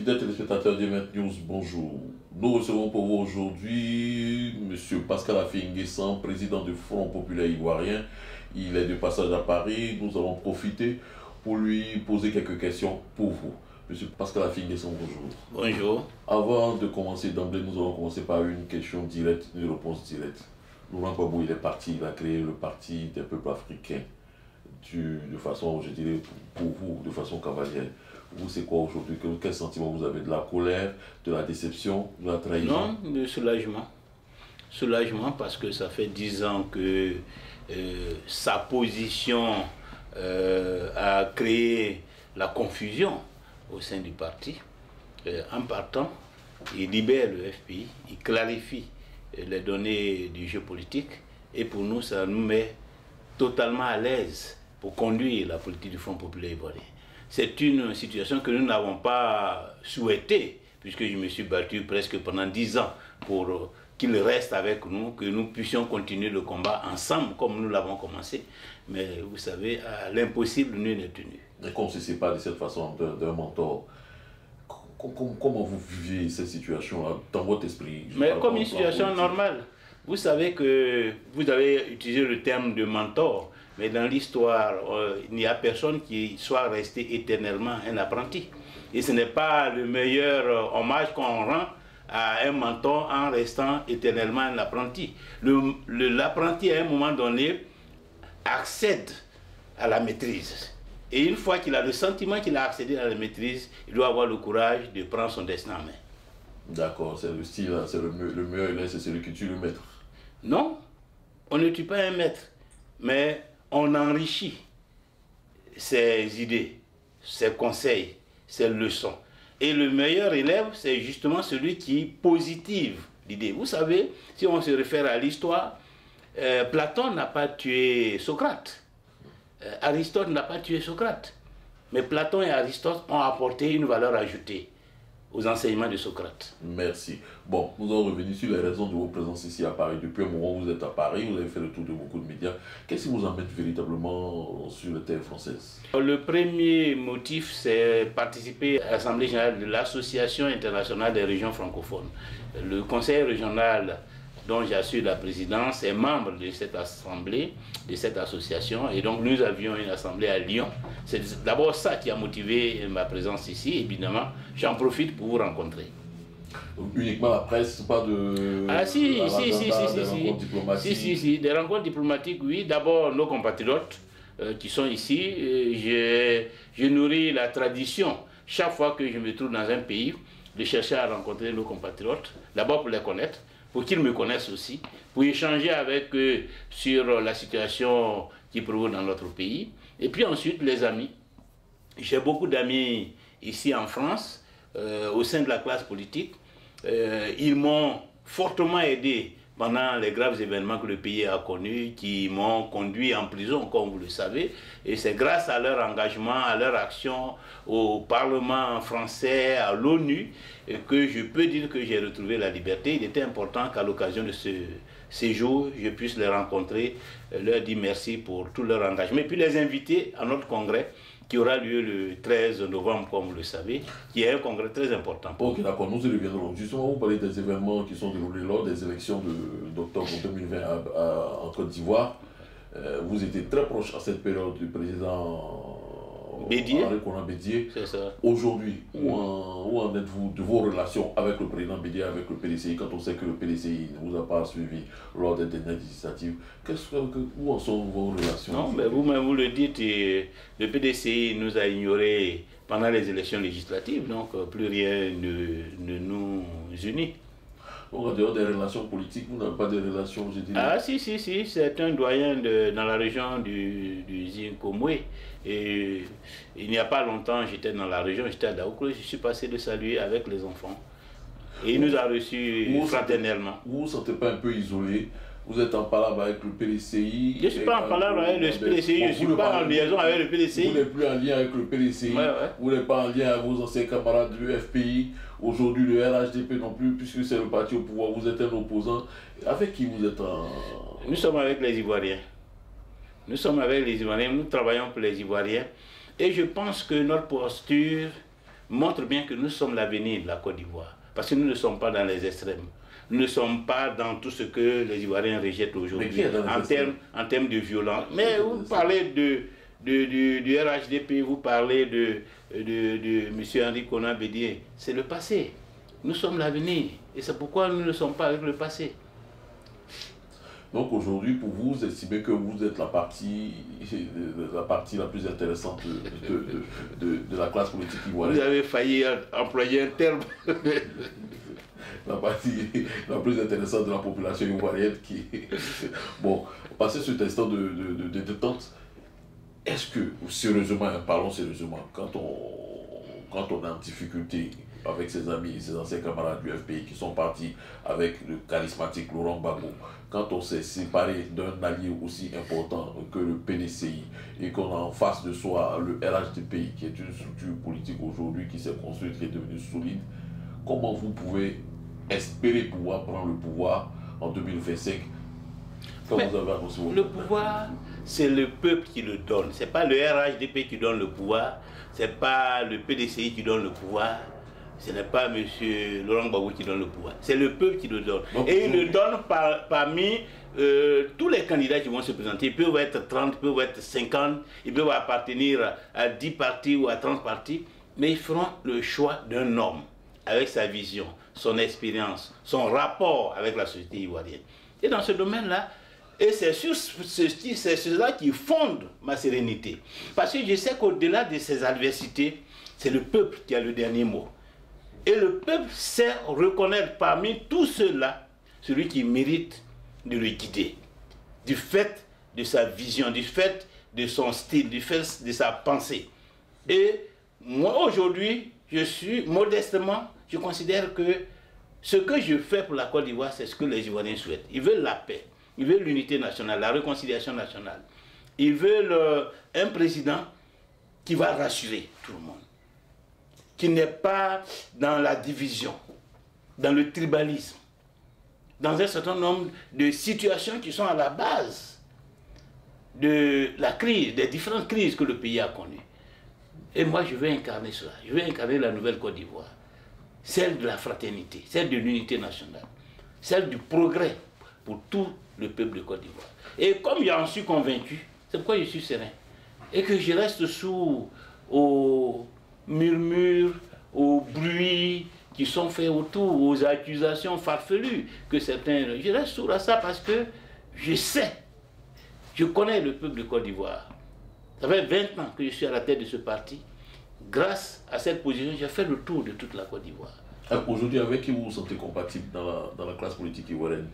Fidèles téléspectateurs d'Event News, bonjour. Nous recevons pour vous aujourd'hui M. Pascal Affi-N'Guessan, président du Front Populaire Ivoirien. Il est de passage à Paris. Nous allons profiter pour lui poser quelques questions pour vous. M. Pascal Affi-N'Guessan, bonjour. Bonjour. Avant de commencer d'emblée, nous allons commencer par une question directe, une réponse directe. Laurent Gbagbo, il est parti, il a créé le Parti des peuples africains. De façon, je dirais, pour vous, de façon cavalière. Vous, c'est quoi aujourd'hui? Quel sentiment vous avez? De la colère, de la déception, de la trahison? Non, de soulagement. Soulagement parce que ça fait 10 ans que sa position a créé la confusion au sein du parti. En partant, il libère le FPI, il clarifie les données du jeu politique et pour nous, ça nous met totalement à l'aise pour conduire la politique du Front Populaire Ivoirien. C'est une situation que nous n'avons pas souhaitée, puisque je me suis battu presque pendant 10 ans pour qu'il reste avec nous, que nous puissions continuer le combat ensemble comme nous l'avons commencé. Mais vous savez, à l'impossible, nul n'est tenu. Et comme ceci n'est pas de cette façon d'un mentor, comment vous vivez cette situation-là dans votre esprit? Mais comme une situation normale. Vous savez que vous avez utilisé le terme de mentor, mais dans l'histoire, il n'y a personne qui soit resté éternellement un apprenti. Et ce n'est pas le meilleur hommage qu'on rend à un mentor en restant éternellement un apprenti. L'apprenti, à un moment donné, accède à la maîtrise. Et une fois qu'il a le sentiment qu'il a accédé à la maîtrise, il doit avoir le courage de prendre son destin en main. D'accord, c'est le style, c'est le meilleur élève, c'est celui qui tue le maître. Non, on ne tue pas un maître, mais on enrichit ses idées, ses conseils, ses leçons. Et le meilleur élève, c'est justement celui qui positive l'idée. Vous savez, si on se réfère à l'histoire, Platon n'a pas tué Socrate. Aristote n'a pas tué Socrate. Mais Platon et Aristote ont apporté une valeur ajoutée aux enseignements de Socrate. Merci. Bon, nous allons revenir sur les raisons de votre présence ici à Paris. Depuis un moment, vous êtes à Paris, vous avez fait le tour de beaucoup de médias. Qu'est-ce qui vous emmène véritablement sur les terres françaises? Le premier motif, c'est participer à l'Assemblée générale de l'Association internationale des régions francophones. Le conseil régional dont j'assure la présidence est membre de cette assemblée, de cette association, et donc nous avions une assemblée à Lyon. C'est d'abord ça qui a motivé ma présence ici, évidemment. J'en profite pour vous rencontrer. Donc uniquement la presse, pas de... Ah si, si, des rencontres diplomatiques, oui. D'abord nos compatriotes qui sont ici. Je nourris la tradition, chaque fois que je me trouve dans un pays, de chercher à rencontrer nos compatriotes, d'abord pour les connaître, pour qu'ils me connaissent aussi, pour échanger avec eux sur la situation qui prévaut dans notre pays. Et puis ensuite, les amis. J'ai beaucoup d'amis ici en France, au sein de la classe politique. Ils m'ont fortement aidé pendant les graves événements que le pays a connus, qui m'ont conduit en prison, comme vous le savez. Et c'est grâce à leur engagement, à leur action au Parlement français, à l'ONU, que je peux dire que j'ai retrouvé la liberté. Il était important qu'à l'occasion de ce séjour, je puisse les rencontrer, leur dire merci pour tout leur engagement. Et puis les inviter à notre congrès, qui aura lieu le 13 novembre, comme vous le savez, qui est un congrès très important. Ok, d'accord, nous y reviendrons. Justement, vous parlez des événements qui sont déroulés lors des élections d'octobre 2020 en Côte d'Ivoire. Vous étiez très proche à cette période du président Bédié. Bédié. C'est ça. Aujourd'hui, où en êtes-vous de vos relations avec le président Bédié, avec le PDCI, quand on sait que le PDCI ne vous a pas suivi lors des dernières législatives? Où en sont vos relations? Non, mais vous-même vous le dites, le PDCI nous a ignorés pendant les élections législatives, donc plus rien ne nous unit. Donc, en dehors des relations politiques, vous n'avez pas de relations, je dirais? Ah si, c'est un doyen dans la région du Zinkomwe. Et il n'y a pas longtemps, j'étais dans la région, j'étais à Daouklo, je suis passé de saluer avec les enfants. Et il nous a reçus fraternellement. Vous ne vous sentez pas un peu isolé? Vous êtes en palabre avec le PDCI? Je ne suis pas en palabre avec le PDCI, je ne suis pas en liaison avec le PDCI. Vous n'êtes plus en lien avec le PDCI, vous n'êtes pas en lien avec vos anciens camarades du FPI, aujourd'hui le RHDP non plus, puisque c'est le parti au pouvoir, vous êtes un opposant. Avec qui vous êtes en... Nous sommes avec les Ivoiriens. Nous sommes avec les Ivoiriens, nous travaillons pour les Ivoiriens. Et je pense que notre posture montre bien que nous sommes l'avenir de la Côte d'Ivoire. Parce que nous ne sommes pas dans les extrêmes. Nous ne sommes pas dans tout ce que les Ivoiriens rejettent aujourd'hui en termes de violence. Mais vous parlez du RHDP, vous parlez de M. Henri Konan Bédié. C'est le passé. Nous sommes l'avenir. Et c'est pourquoi nous ne sommes pas avec le passé. Donc aujourd'hui, pour vous, vous estimez que vous êtes la partie la plus intéressante de la classe politique ivoirienne. Vous avez failli employer un terme. La partie la plus intéressante de la population ivoirienne qui... Bon, passer cet instant de détente, est-ce que, sérieusement, parlons sérieusement, quand on est en difficulté avec ses amis, ses anciens camarades du FPI qui sont partis avec le charismatique Laurent Gbagbo, quand on s'est séparé d'un allié aussi important que le PDCI et qu'on a en face de soi le RHDPI qui est une structure politique aujourd'hui qui s'est construite, qui est devenue solide, comment vous pouvez espérer pouvoir prendre le pouvoir en 2025 quand vous avez annoncé votre... Le pouvoir, c'est le peuple qui le donne. Ce n'est pas le RHDP qui donne le pouvoir, ce n'est pas le PDCI qui donne le pouvoir. Ce n'est pas M. Laurent Gbagbo qui donne le pouvoir, c'est le peuple qui le donne. Donc, et il le donne parmi tous les candidats qui vont se présenter. Ils peuvent être 30, ils peuvent être 50, ils peuvent appartenir à 10 partis ou à 30 partis, mais ils feront le choix d'un homme avec sa vision, son expérience, son rapport avec la société ivoirienne. Et dans ce domaine-là, et c'est sur cela qui fonde ma sérénité. Parce que je sais qu'au-delà de ces adversités, c'est le peuple qui a le dernier mot. Et le peuple sait reconnaître parmi tous ceux-là celui qui mérite de le guider. Du fait de sa vision, du fait de son style, du fait de sa pensée. Et moi aujourd'hui, je considère que ce que je fais pour la Côte d'Ivoire, c'est ce que les Ivoiriens souhaitent. Ils veulent la paix, ils veulent l'unité nationale, la réconciliation nationale. Ils veulent un président qui va rassurer tout le monde, qui n'est pas dans la division, dans le tribalisme, dans un certain nombre de situations qui sont à la base de la crise, des différentes crises que le pays a connues. Et moi, je veux incarner cela. Je veux incarner la nouvelle Côte d'Ivoire. Celle de la fraternité, celle de l'unité nationale, celle du progrès pour tout le peuple de Côte d'Ivoire. Et comme j'en suis convaincu, c'est pourquoi je suis serein. Et que je reste aux murmures, aux bruits qui sont faits autour, aux accusations farfelues que certains... Je reste sourd à ça parce que je sais, je connais le peuple de Côte d'Ivoire. Ça fait 20 ans que je suis à la tête de ce parti. Grâce à cette position, j'ai fait le tour de toute la Côte d'Ivoire. Aujourd'hui, avec qui vous vous sentez compatible dans la classe politique ivoirienne?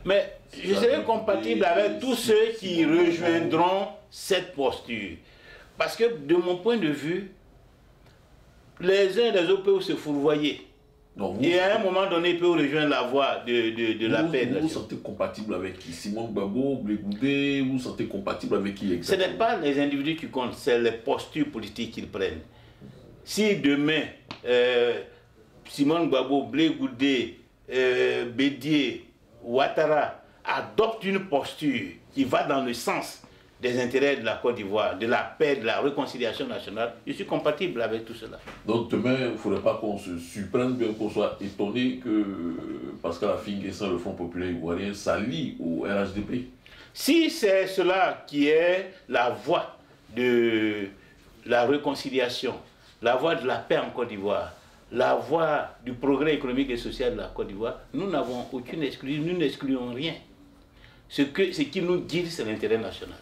Mais je serai compatible avec tous ceux qui rejoindront cette posture. Parce que de mon point de vue, les uns et les autres peuvent se fourvoyer. Et à un moment donné, ils peuvent rejoindre la voie de la paix. Vous vous sentez compatible avec qui? Simon Gbagbo, Blé Goudé, vous vous sentez compatible avec qui exactement? Ce n'est pas les individus qui comptent, c'est les postures politiques qu'ils prennent. Si demain, Simon Gbagbo, Blé Goudé, Bédié, Ouattara adoptent une posture qui va dans le sens des intérêts de la Côte d'Ivoire, de la paix, de la réconciliation nationale, je suis compatible avec tout cela. Donc demain, il ne faudrait pas qu'on se surprenne, bien qu'on soit étonné que Pascal Affi N'Guessan, le Front populaire ivoirien, s'allie au RHDP. Si c'est cela qui est la voie de la réconciliation, la voie de la paix en Côte d'Ivoire, la voie du progrès économique et social de la Côte d'Ivoire, nous n'avons aucune exclusion, nous n'excluons rien. Ce qui nous guide, c'est l'intérêt national.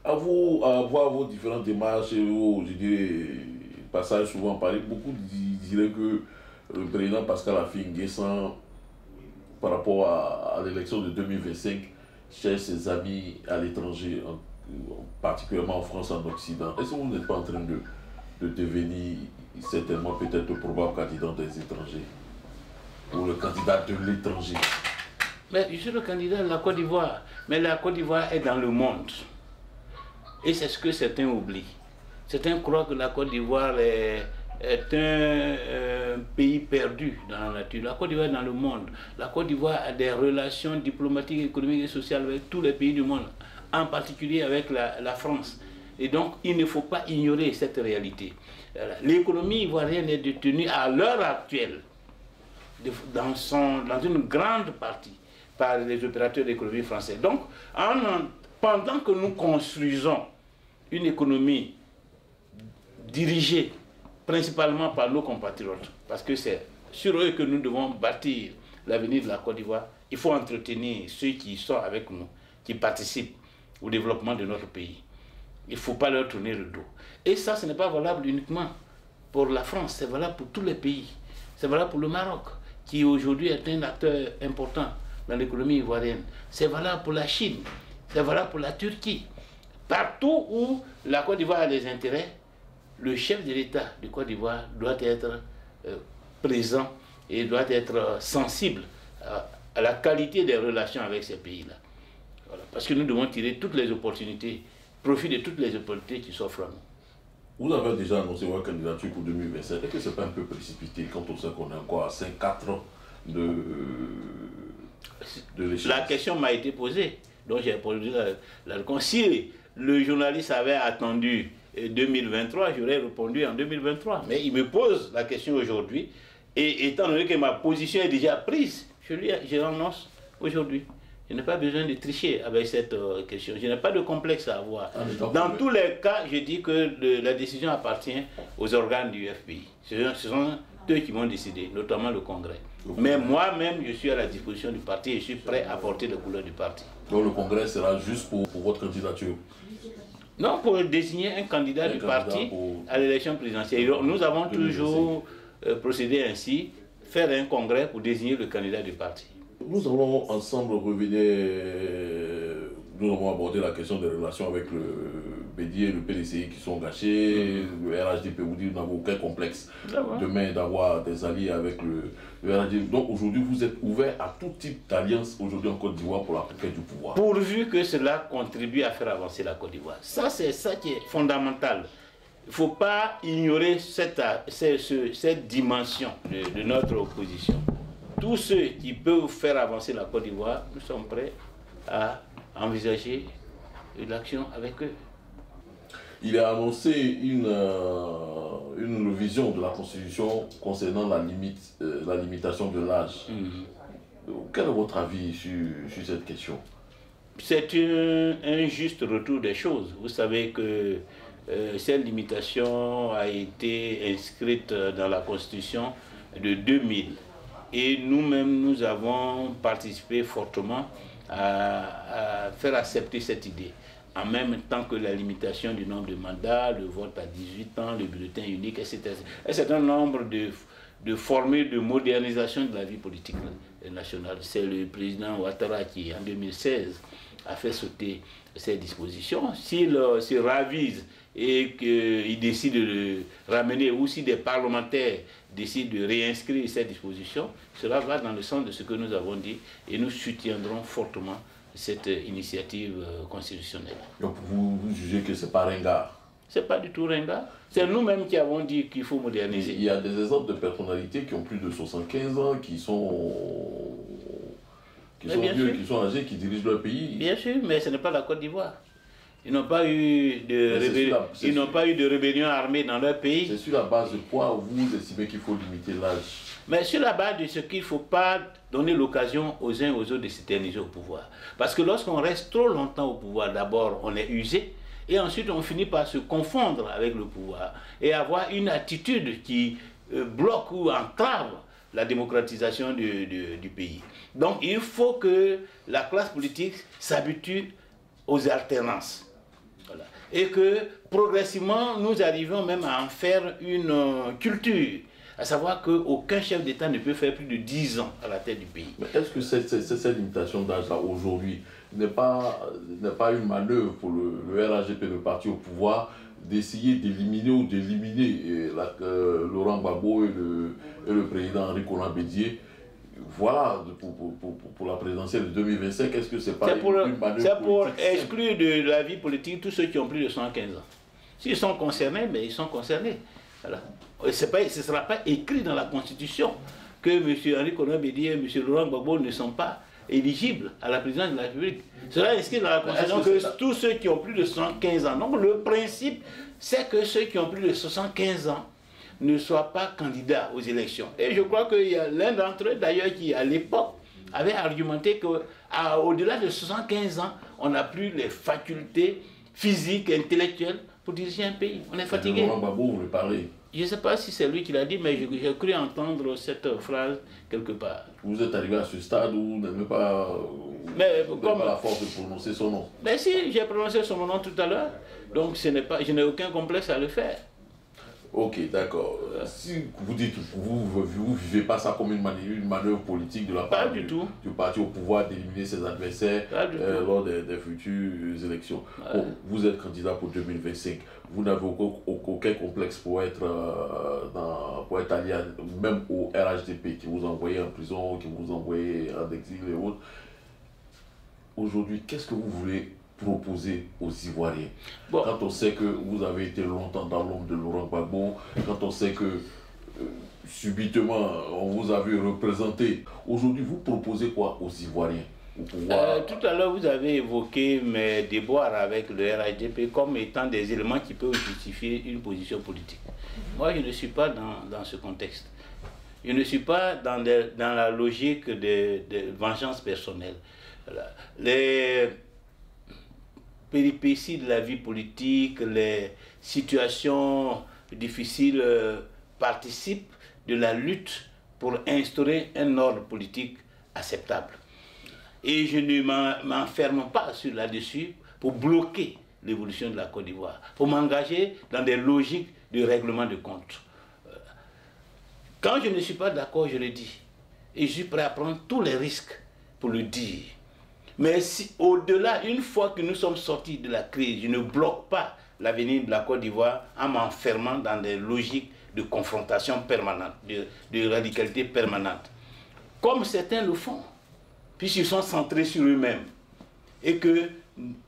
À voir vos différentes démarches et vos passages souvent parlé, beaucoup diraient que le président Pascal Affi N'Guessan, par rapport à l'élection de 2025, cherche ses amis à l'étranger, particulièrement en France, en Occident. Est-ce que vous n'êtes pas en train de devenir certainement peut-être le probable candidat des étrangers ou le candidat de l'étranger? Mais je suis le candidat de la Côte d'Ivoire, mais la Côte d'Ivoire est dans le monde. Et c'est ce que certains oublient. Certains croient que la Côte d'Ivoire est un pays perdu dans la nature. La Côte d'Ivoire est dans le monde. La Côte d'Ivoire a des relations diplomatiques, économiques et sociales avec tous les pays du monde, en particulier avec la France. Et donc, il ne faut pas ignorer cette réalité. L'économie ivoirienne est détenue à l'heure actuelle, dans une grande partie, par les opérateurs d'économie français. Donc, pendant que nous construisons une économie dirigée principalement par nos compatriotes, parce que c'est sur eux que nous devons bâtir l'avenir de la Côte d'Ivoire, il faut entretenir ceux qui sont avec nous, qui participent au développement de notre pays. Il ne faut pas leur tourner le dos. Et ça, ce n'est pas valable uniquement pour la France, c'est valable pour tous les pays. C'est valable pour le Maroc, qui aujourd'hui est un acteur important dans l'économie ivoirienne. C'est valable pour la Chine, c'est valable pour la Turquie. Partout où la Côte d'Ivoire a des intérêts, le chef de l'État de Côte d'Ivoire doit être présent et doit être sensible à la qualité des relations avec ces pays-là. Voilà. Parce que nous devons tirer toutes les opportunités, profiter de toutes les opportunités qui s'offrent à nous. Vous avez déjà annoncé votre candidature pour 2027. Est-ce que ce n'est pas un peu précipité quand on sait qu'on est encore à 5-4 ans de l'échéance? La question m'a été posée, donc j'ai répondu la réponse. Si le journaliste avait attendu 2023, j'aurais répondu en 2023. Mais il me pose la question aujourd'hui, et étant donné que ma position est déjà prise, je l'annonce aujourd'hui. Je n'ai pas besoin de tricher avec cette question. Je n'ai pas de complexe à avoir. Dans tous les cas, je dis que la décision appartient aux organes du FPI. Ce sont eux qui vont décider, notamment le Congrès. Mais moi-même, je suis à la disposition du parti et je suis prêt à porter les couleurs du parti. Donc le Congrès sera juste pour votre candidature? Non, pour désigner un candidat du parti à l'élection présidentielle. Nous avons toujours procédé ainsi, faire un congrès pour désigner le candidat du parti. Nous allons ensemble revenir, nous avons abordé la question des relations avec le Bédié et le PDCI qui sont gâchés, le RHDP vous dit, nous n'avons aucun complexe demain d'avoir des alliés avec le RHDP. Donc aujourd'hui, vous êtes ouvert à tout type d'alliance aujourd'hui en Côte d'Ivoire pour la conquête du pouvoir. Pourvu que cela contribue à faire avancer la Côte d'Ivoire. Ça, c'est ça qui est fondamental. Il ne faut pas ignorer cette dimension de notre opposition. Tous ceux qui peuvent faire avancer la Côte d'Ivoire, nous sommes prêts à envisager l'action avec eux. Il a annoncé une révision de la Constitution concernant la limitation de l'âge. Quel est votre avis sur cette question? C'est un juste retour des choses. Vous savez que cette limitation a été inscrite dans la Constitution de 2000. Et nous-mêmes, nous avons participé fortement à faire accepter cette idée. En même temps que la limitation du nombre de mandats, le vote à 18 ans, le bulletin unique, etc. Un certain nombre de formules de modernisation de la vie politique nationale. C'est le président Ouattara qui, en 2016, a fait sauter ces dispositions. S'il se ravise et qu'il décide de le ramener, ou si des parlementaires décident de réinscrire ces dispositions, cela va dans le sens de ce que nous avons dit et nous soutiendrons fortement cette initiative constitutionnelle. Donc vous jugez que ce n'est pas ringard? Ce n'est pas du tout ringard. C'est nous-mêmes qui avons dit qu'il faut moderniser. Il y a des exemples de personnalités qui ont plus de 75 ans, qui sont vieux, qui sont âgés, qui dirigent leur pays. Bien sûr, mais ce n'est pas la Côte d'Ivoire. Ils n'ont pas eu de rébellion armée dans leur pays. C'est sur la base de quoi vous estimez qu'il faut limiter l'âge? Mais sur la base de ce qu'il ne faut pas donner l'occasion aux uns aux autres de s'éterniser au pouvoir. Parce que lorsqu'on reste trop longtemps au pouvoir, d'abord on est usé, et ensuite on finit par se confondre avec le pouvoir et avoir une attitude qui bloque ou entrave la démocratisation du pays. Donc il faut que la classe politique s'habitue aux alternances. Voilà. Et que progressivement nous arrivons même à en faire une culture. À savoir qu'aucun chef d'État ne peut faire plus de 10 ans à la tête du pays. Mais est-ce que cette limitation d'âge-là, aujourd'hui, n'est pas une manœuvre pour le RHDP, le parti au pouvoir, d'essayer d'éliminer ou d'éliminer Laurent Gbagbo et le président Henri Konan Bédié? Voilà, pour la présidentielle de 2025, est-ce que c'est pas une manœuvre? C'est pour exclure de la vie politique tous ceux qui ont plus de 115 ans. S'ils sont concernés, mais ils sont concernés. Voilà. Ce ne sera pas écrit dans la Constitution que M. Henri Konan Bédié et M. Laurent Gbagbo ne sont pas éligibles à la présidence de la République. Cela est inscrit dans la Constitution que tous ceux qui ont plus de 115 ans. Donc le principe c'est que ceux qui ont plus de 75 ans ne soient pas candidats aux élections. Et je crois qu'il y a l'un d'entre eux, d'ailleurs, qui, à l'époque, avait argumenté qu'au-delà de 75 ans, on n'a plus les facultés physiques et intellectuelles pour diriger un pays. On est fatigué. Laurent Gbagbo, vous le parlez. Je ne sais pas si c'est lui qui l'a dit, mais j'ai cru entendre cette phrase quelque part. Vous êtes arrivé à ce stade où vous n'avez pas, pas la force de prononcer son nom. Mais si, j'ai prononcé son nom tout à l'heure, donc je n'ai aucun complexe à le faire. Ok, d'accord. Si vous dites, vous vivez pas ça comme une manœuvre politique de la part du parti au pouvoir d'éliminer ses adversaires lors des futures élections. Ouais. Bon, vous êtes candidat pour 2025. Vous n'avez aucun complexe pour être allié même au RHDP qui vous envoyait en prison, qui vous envoyait en exil et autres. Aujourd'hui, qu'est-ce que vous voulez proposer aux Ivoiriens? Bon. Quand on sait que vous avez été longtemps dans l'ombre de Laurent Gbagbo, quand on sait que subitement on vous a vu représenter, aujourd'hui vous proposez quoi aux Ivoiriens? Tout à l'heure vous avez évoqué mes déboires avec le RHDP comme étant des éléments qui peuvent justifier une position politique. Moi je ne suis pas dans ce contexte. Je ne suis pas dans la logique de vengeance personnelle. Voilà. Les péripéties de la vie politique, les situations difficiles participent de la lutte pour instaurer un ordre politique acceptable. Et je ne m'enferme pas là-dessus pour bloquer l'évolution de la Côte d'Ivoire, pour m'engager dans des logiques de règlement de compte. Quand je ne suis pas d'accord, je le dis. Et je suis prêt à prendre tous les risques pour le dire. Mais si, au-delà, une fois que nous sommes sortis de la crise, je ne bloque pas l'avenir de la Côte d'Ivoire en m'enfermant dans des logiques de confrontation permanente, de radicalité permanente. Comme certains le font, puisqu'ils sont centrés sur eux-mêmes et que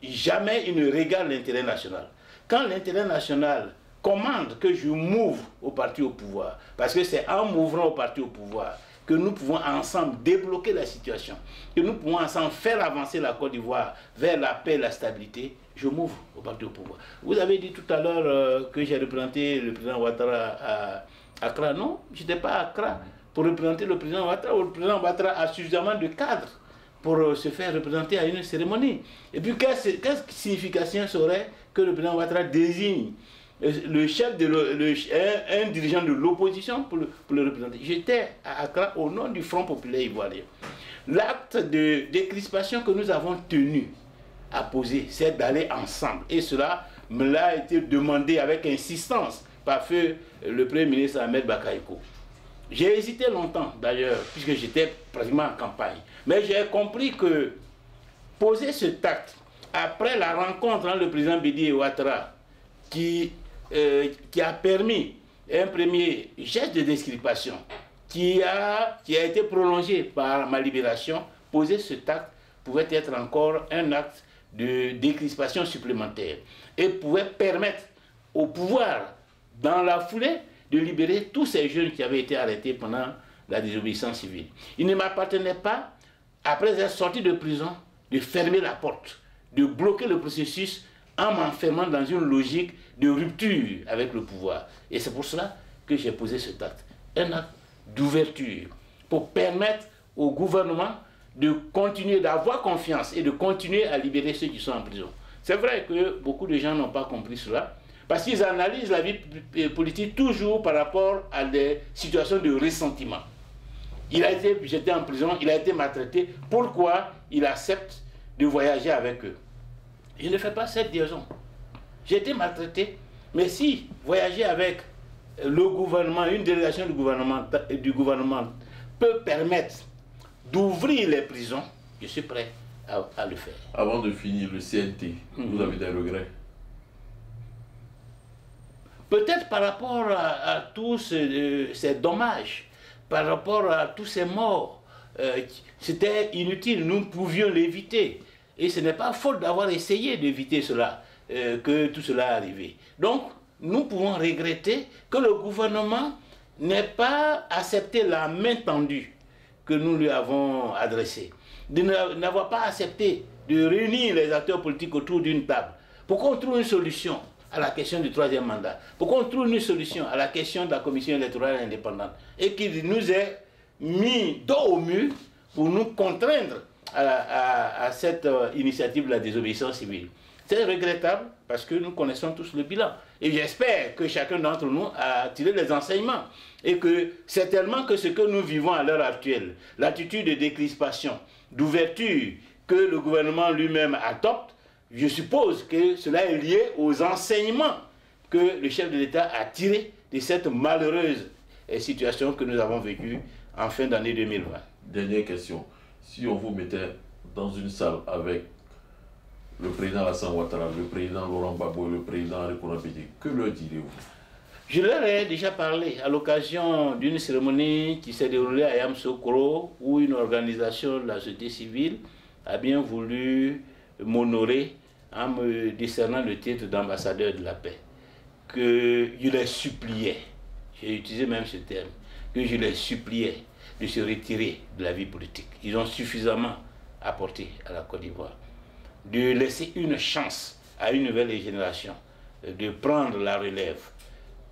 jamais ils ne regardent l'intérêt national. Quand l'intérêt national commande que je m'ouvre au parti au pouvoir, parce que c'est en m'ouvrant au parti au pouvoir que nous pouvons ensemble débloquer la situation, que nous pouvons ensemble faire avancer la Côte d'Ivoire vers la paix et la stabilité, je m'ouvre au parti au pouvoir. Vous avez dit tout à l'heure que j'ai représenté le président Ouattara à Accra. Non, je n'étais pas à Accra pour représenter le président Ouattara. Le président Ouattara a suffisamment de cadres pour se faire représenter à une cérémonie. Et puis, quelle signification serait que le président Ouattara désigne le chef un dirigeant de l'opposition pour le représenter? J'étais à Accra au nom du Front populaire ivoirien. L'acte de décrispation que nous avons tenu à poser, c'est d'aller ensemble. Et cela me l'a été demandé avec insistance par feu le Premier ministre Ahmed Bakayoko. J'ai hésité longtemps d'ailleurs, puisque j'étais pratiquement en campagne. Mais j'ai compris que poser ce acte, après la rencontre entre le président Bédié et Ouattara, qui a permis un premier geste de décrispation, qui a été prolongé par ma libération, poser ce acte pouvait être encore un acte de décrispation supplémentaire et pouvait permettre au pouvoir, dans la foulée, de libérer tous ces jeunes qui avaient été arrêtés pendant la désobéissance civile. Il ne m'appartenait pas, après être sorti de prison, de fermer la porte, de bloquer le processus en m'enfermant dans une logique de rupture avec le pouvoir. Et c'est pour cela que j'ai posé cet acte. Un acte d'ouverture pour permettre au gouvernement de continuer, d'avoir confiance et de continuer à libérer ceux qui sont en prison. C'est vrai que beaucoup de gens n'ont pas compris cela, parce qu'ils analysent la vie politique toujours par rapport à des situations de ressentiment. Il a été jeté en prison, il a été maltraité, pourquoi il accepte de voyager avec eux? Je ne fais pas cette liaison. J'ai été maltraité, mais si voyager avec le gouvernement, une délégation du gouvernement peut permettre d'ouvrir les prisons, je suis prêt à le faire. Avant de finir, le CNT, vous avez des regrets? Peut-être par rapport à tous ces dommages, par rapport à tous ces morts, c'était inutile, nous pouvions l'éviter. Et ce n'est pas faute d'avoir essayé d'éviter cela, que tout cela est arrivé. Donc, nous pouvons regretter que le gouvernement n'ait pas accepté la main tendue que nous lui avons adressée, de n'avoir pas accepté de réunir les acteurs politiques autour d'une table pour qu'on trouve une solution à la question du troisième mandat, pour qu'on trouve une solution à la question de la commission électorale indépendante et qu'il nous ait mis dos au mur pour nous contraindre à cette initiative de la désobéissance civile. C'est regrettable parce que nous connaissons tous le bilan. Et j'espère que chacun d'entre nous a tiré les enseignements. Et que certainement que ce que nous vivons à l'heure actuelle, l'attitude de décrispation, d'ouverture que le gouvernement lui-même adopte, je suppose que cela est lié aux enseignements que le chef de l'État a tirés de cette malheureuse situation que nous avons vécue en fin d'année 2020. Dernière question. Si on vous mettait dans une salle avec le président Alassane Ouattara, le président Laurent Gbagbo et le président Henri Konan Bédié, que leur direz-vous? Je leur ai déjà parlé à l'occasion d'une cérémonie qui s'est déroulée à Yamoussoukro, où une organisation de la société civile a bien voulu m'honorer en me décernant le titre d'ambassadeur de la paix. Que je les suppliais, j'ai utilisé même ce terme, que je les suppliais de se retirer de la vie politique. Ils ont suffisamment apporté à la Côte d'Ivoire. De laisser une chance à une nouvelle génération de prendre la relève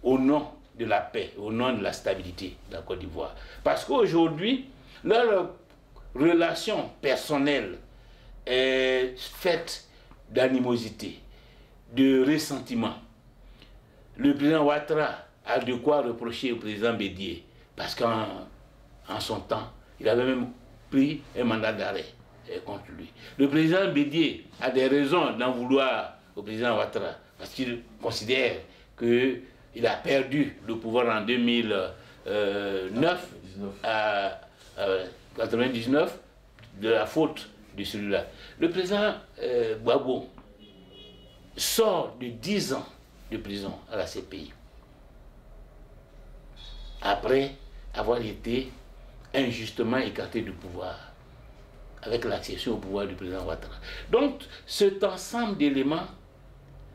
au nom de la paix, au nom de la stabilité de la Côte d'Ivoire. Parce qu'aujourd'hui, leur relation personnelle est faite d'animosité, de ressentiment. Le président Ouattara a de quoi reprocher au président Bédié, parce qu'en son temps, il avait même pris un mandat d'arrêt contre lui. Le président Bédié a des raisons d'en vouloir au président Ouattara, parce qu'il considère qu'il a perdu le pouvoir en 2009 à 99 de la faute de celui-là. Le président Gbagbo sort de 10 ans de prison à la CPI, après avoir été injustement écarté du pouvoir, avec l'accession au pouvoir du président Ouattara. Donc, cet ensemble d'éléments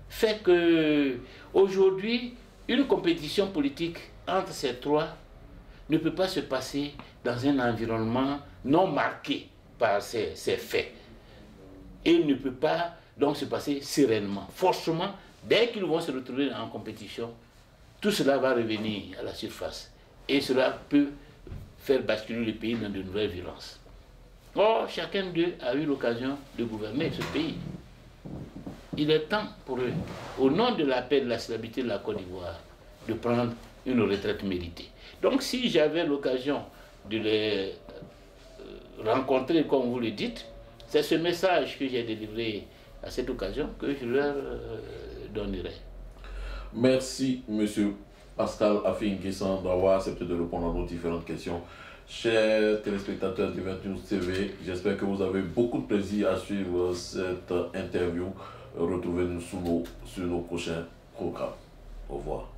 fait que aujourd'hui, une compétition politique entre ces trois ne peut pas se passer dans un environnement non marqué par ces faits. Et ne peut pas donc se passer sereinement. Forcément, dès qu'ils vont se retrouver en compétition, tout cela va revenir à la surface. Et cela peut faire basculer le pays dans de nouvelles violences. Or, chacun d'eux a eu l'occasion de gouverner ce pays. Il est temps pour eux, au nom de la paix et de la stabilité de la Côte d'Ivoire, de prendre une retraite méritée. Donc, si j'avais l'occasion de les rencontrer, comme vous le dites, c'est ce message que j'ai délivré à cette occasion que je leur donnerai. Merci, monsieur Pascal Affi-N'Guessan, d'avoir accepté de répondre à nos différentes questions. Chers téléspectateurs du 20 News TV, j'espère que vous avez beaucoup de plaisir à suivre cette interview. Retrouvez-nous sur nos prochains programmes. Au revoir.